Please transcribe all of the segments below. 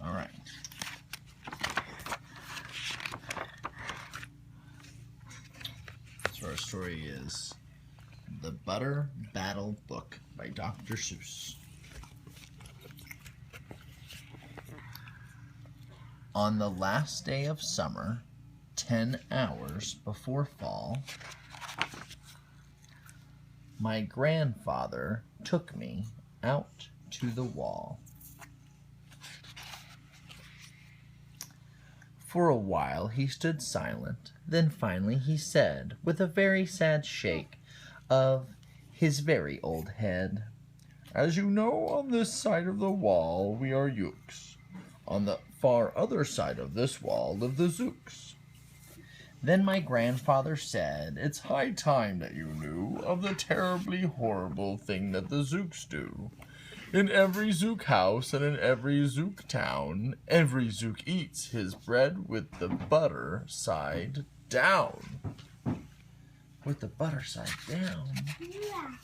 All right. So our story is The Butter Battle Book by Dr. Seuss. On the last day of summer, 10 hours before fall, my grandfather took me out to the wall. For a while he stood silent, then finally he said, with a very sad shake of his very old head, "As you know, on this side of the wall we are Ukes. On the far other side of this wall live the Zooks." Then my grandfather said, "It's high time that you knew of the terribly horrible thing that the Zooks do. In every Zook house and in every Zook town, every Zook eats his bread with the butter side down." With the butter side down? Yeah.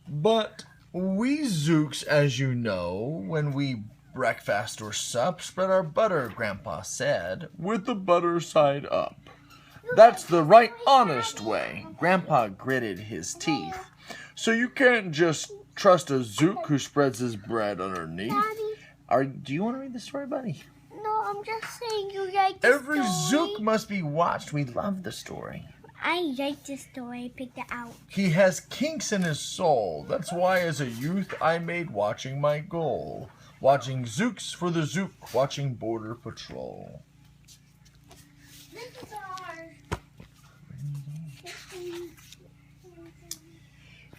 But we Zooks, as you know, when we breakfast or sup, spread our butter, Grandpa said, with the butter side up. That's the right honest way. Grandpa gritted his teeth. So you can't just trust a Zook who spreads his bread underneath. Daddy? Do you want to read the story, buddy? No, I'm just saying you like the Every story. Zook must be watched. We love the story. I like the story. I picked it out. He has kinks in his soul. That's why as a youth I made watching my goal. Watching Zooks for the Zook, watching Border Patrol. This is ours.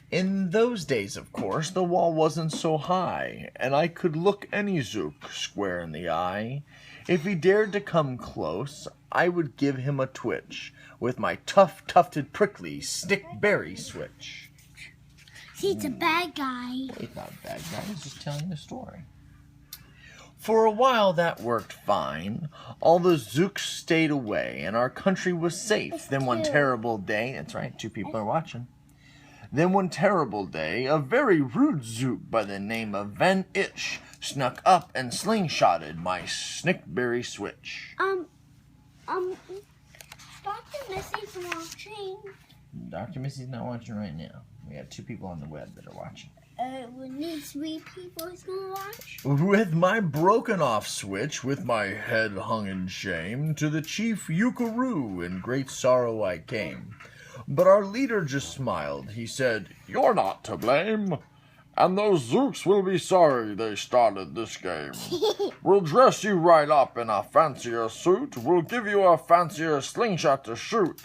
In those days, of course, the wall wasn't so high, and I could look any Zook square in the eye. If he dared to come close, I would give him a twitch with my tough, tufted, prickly stick-berry switch. See, it's a bad guy. He's not a bad guy, he's just telling the story. For a while that worked fine. All the Zooks stayed away, and our country was safe. Then one terrible day, that's right, 2 people are watching. Then one terrible day, a very rude Zook by the name of Van Itch snuck up and slingshotted my snickberry switch. Dr. Missy's watching. Dr. Missy's not watching right now. We have 2 people on the web that are watching. We need 3 people who's gonna watch. With my broken off switch, with my head hung in shame, to the chief Ukaroo in great sorrow I came. But our leader just smiled. He said, "You're not to blame, and those Zooks will be sorry they started this game. We'll dress you right up in a fancier suit. We'll give you a fancier slingshot to shoot."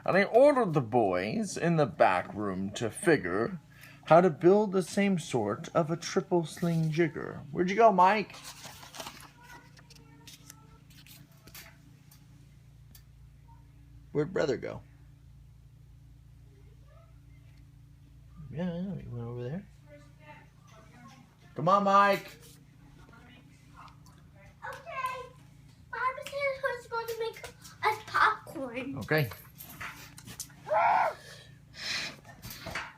And he ordered the boys in the back room to figure how to build the same sort of a triple sling jigger. Where'd you go, Mike? Where'd brother go? Yeah, he went over there. Come on, Mike. Okay. Mama said who's going to make us popcorn. Okay.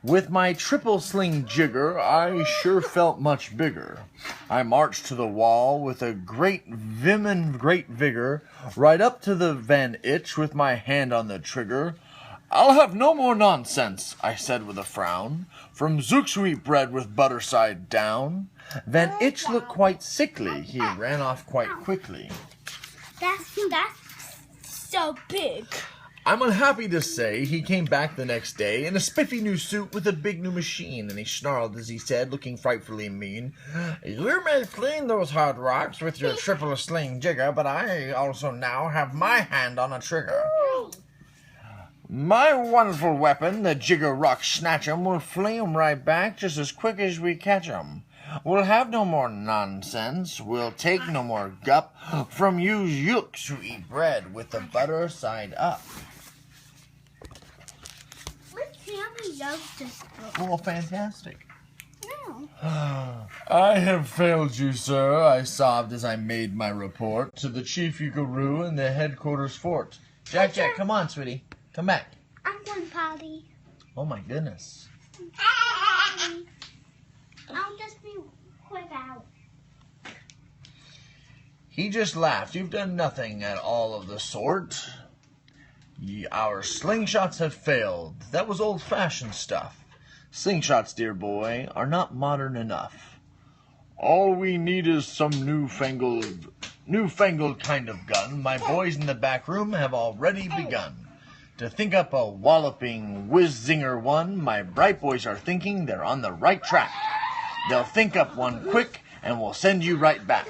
With my triple sling jigger, I sure felt much bigger. I marched to the wall with a great vim and great vigor, right up to the Van Itch with my hand on the trigger. "I'll have no more nonsense," I said with a frown. "From Zooks we eat bread with butter side down." Van Itch looked quite sickly. He ran off quite quickly. That's so big. I'm unhappy to say he came back the next day in a spiffy new suit with a big new machine, and he snarled as he said, looking frightfully mean, "You may clean those hard rocks with your triple sling jigger, but I also now have my hand on a trigger. My wonderful weapon, the jigger rock snatch'em, will fling 'em right back just as quick as we catch 'em. We'll have no more nonsense. We'll take no more gup from you Yooks who eat bread with the butter side up." My family loves this book. Oh, fantastic. No. "I have failed you, sir," I sobbed as I made my report to the chief Ukaroo in the headquarters fort. Jack, come on, sweetie. Come back. I'm going potty. Oh, my goodness. I'll just me quick out. He just laughed. You've done nothing at all of the sort. Our slingshots have failed. That was old-fashioned stuff. Slingshots, dear boy, are not modern enough. All we need is some newfangled kind of gun. My boys in the back room have already begun to think up a walloping whiz-zinger one. My bright boys are thinking they're on the right track. They'll think up one quick, and we'll send you right back.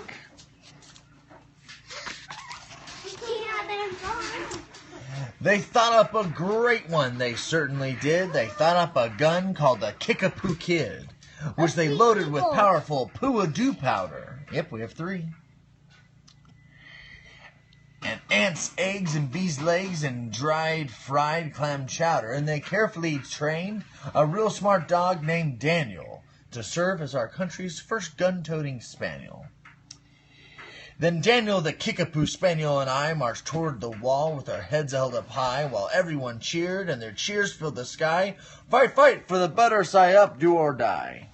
They thought up a great one, they certainly did. They thought up a gun called the Kickapoo Kid, which they loaded with powerful Poo-a-Doo powder. Yep, we have 3. And ants' eggs and bees' legs and dried fried clam chowder. And they carefully trained a real smart dog named Daniel to serve as our country's first gun-toting spaniel. Then Daniel the Kickapoo Spaniel and I marched toward the wall with our heads held up high while everyone cheered and their cheers filled the sky. Fight, fight for the butter, sigh up, do or die.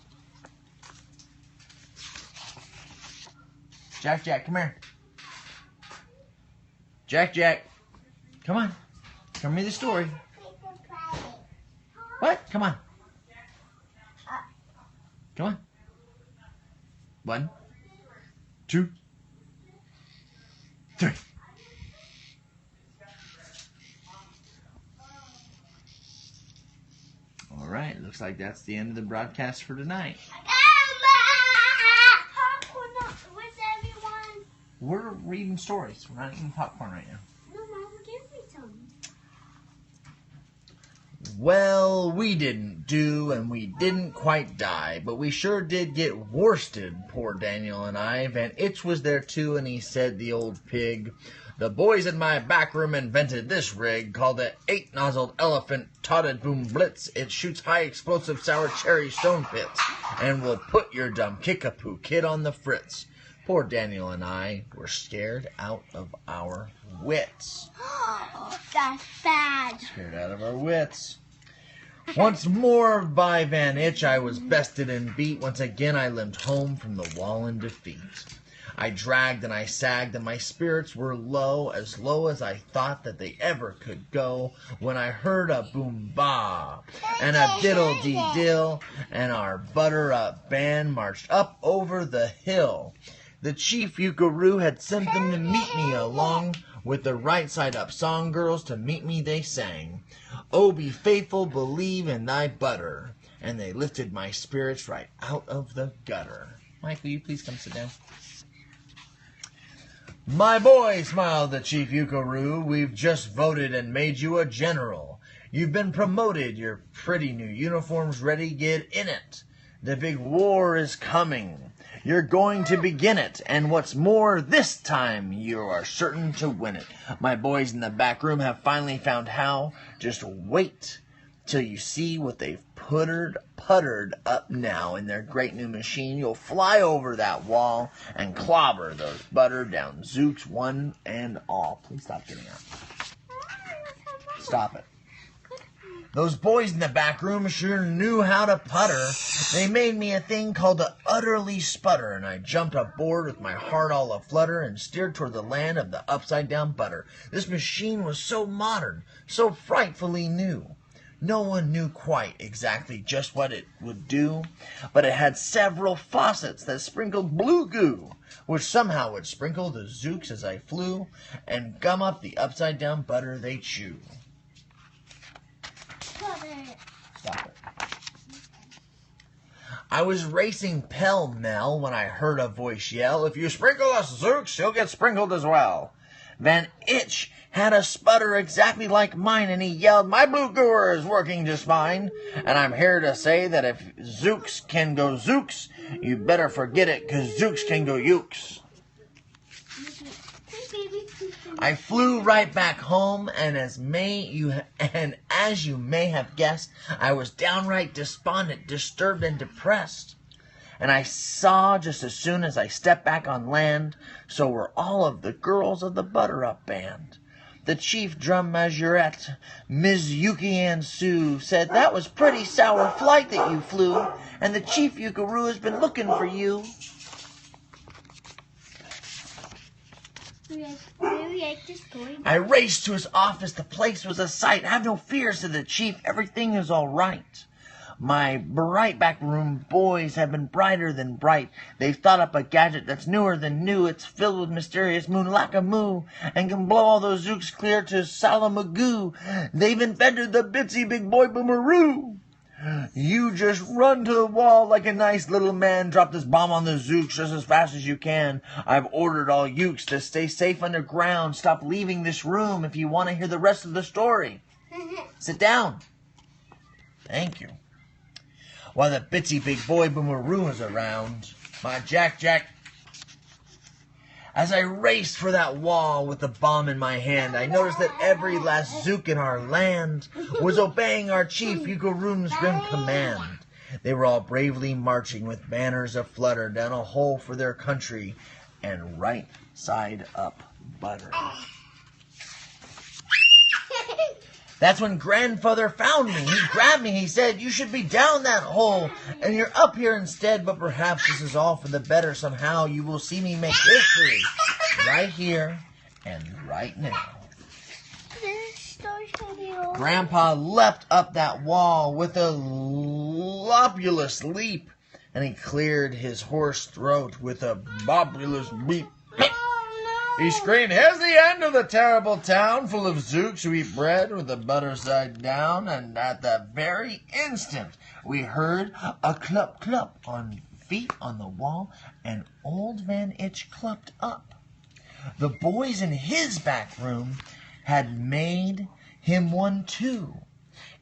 Jack, Jack, come here. Jack, Jack, come on. Tell me the story. What? Come on. Come on. 1, 2, 3. All right, looks like that's the end of the broadcast for tonight. Where's everyone? We're reading stories. We're not eating popcorn right now. No, Mama, give me some. Well, we didn't do and we didn't quite die, but we sure did get worsted, poor Daniel and I. Van Itch was there too, and he said, the old pig, the boys in my back room invented this rig called the 8-nozzled elephant totted boom blitz. It shoots high explosive sour cherry stone pits and will put your dumb Kickapoo Kid on the fritz. Poor Daniel and I were scared out of our wits. Oh, that's bad. Scared out of our wits. Once more by Van Itch I was bested and beat. Once again I limped home from the wall in defeat. I dragged and I sagged and my spirits were low as I thought that they ever could go, when I heard a boom-ba and a diddle-dee-dill, and our butter-up band marched up over the hill. The chief Yukaroo had sent them to meet me along with the right side up song girls. To meet me they sang, "Oh, be faithful, believe in thy butter," and they lifted my spirits right out of the gutter. Mike, will you please come sit down? My boy, smiled the chief Yukaroo, we've just voted and made you a general. You've been promoted, your pretty new uniform's ready, get in it. The big war is coming. You're going to begin it, and what's more, this time you are certain to win it. My boys in the back room have finally found how. Just wait till you see what they've puttered up now in their great new machine. You'll fly over that wall and clobber those butter down Zooks one and all. Please stop getting up. Stop it. Those boys in the back room sure knew how to putter. They made me a thing called the utterly sputter, and I jumped aboard with my heart all aflutter and steered toward the land of the upside-down butter. This machine was so modern, so frightfully new. No one knew quite exactly just what it would do, but it had several faucets that sprinkled blue goo, which somehow would sprinkle the Zooks as I flew and gum up the upside-down butter they chew. Stop it. I was racing pell-mell when I heard a voice yell, "If you sprinkle us Zooks, you'll get sprinkled as well." Van Itch had a sputter exactly like mine, and he yelled, "My blue gooer is working just fine. And I'm here to say that if Zooks can go Zooks, you better forget it, 'cause Zooks can go Ukes." I flew right back home, and as you may have guessed, I was downright despondent, disturbed, and depressed. And I saw just as soon as I stepped back on land, so were all of the girls of the Butter Up Band. The chief drum majorette, Ms. Yuki Ann Sue, said that was pretty sour flight that you flew, and the chief Yukaroo has been looking for you. I raced to his office. The place was a sight. Have no fear, said the chief. Everything is all right. My bright back room boys have been brighter than bright. They've thought up a gadget that's newer than new. It's filled with mysterious moon-lack-a-moo and can blow all those zooks clear to Salamagoo. They've invented the bitsy big boy boomeroo. You just run to the wall like a nice little man. Drop this bomb on the zooks just as fast as you can. I've ordered all ukes to stay safe underground. Stop leaving this room if you want to hear the rest of the story. Sit down. Thank you. While the bitsy big boy boomeroo is around, my Jack. As I raced for that wall with the bomb in my hand, I noticed that every last zook in our land was obeying our chief Yukaroon's grim command. They were all bravely marching with banners aflutter down a hole for their country and right side up butter. That's when grandfather found me. He grabbed me. He said, you should be down that hole, and you're up here instead. But perhaps this is all for the better. Somehow you will see me make history right here and right now. Grandpa leapt up that wall with a lobulous leap, and he cleared his hoarse throat with a bobulous beep. He screamed, here's the end of the terrible town full of zooks who eat bread with the butter side down. And at that very instant, we heard a clup on feet on the wall, and old Van Itch clumped up. The boys in his back room had made him one too.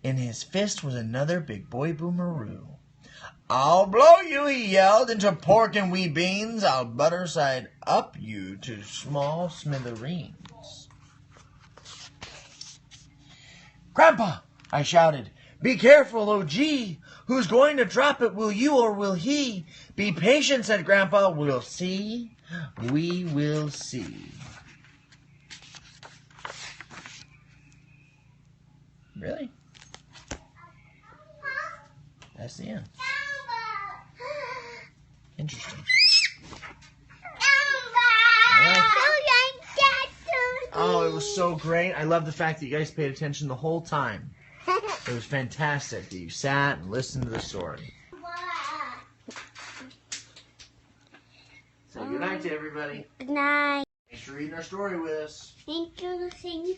In his fist was another big boy boomeroo. I'll blow you, he yelled, into pork and wee beans. I'll butter side up you to small smithereens. Grandpa, I shouted, be careful, oh gee. Who's going to drop it, will you or will he? Be patient, said Grandpa, we'll see. We will see. Really? That's the end. Interesting. Oh, it was so great. I love the fact that you guys paid attention the whole time. It was fantastic that you sat and listened to the story. So good night to everybody. Good night. Thanks for reading our story with us. Thank you for singing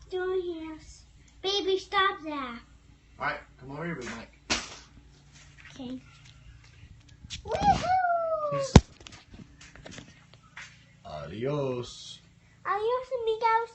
story us. Baby, stop there. All right, come over here, Big Mike. Okay. Woohoo! Peace. Adios. Adios, amigos.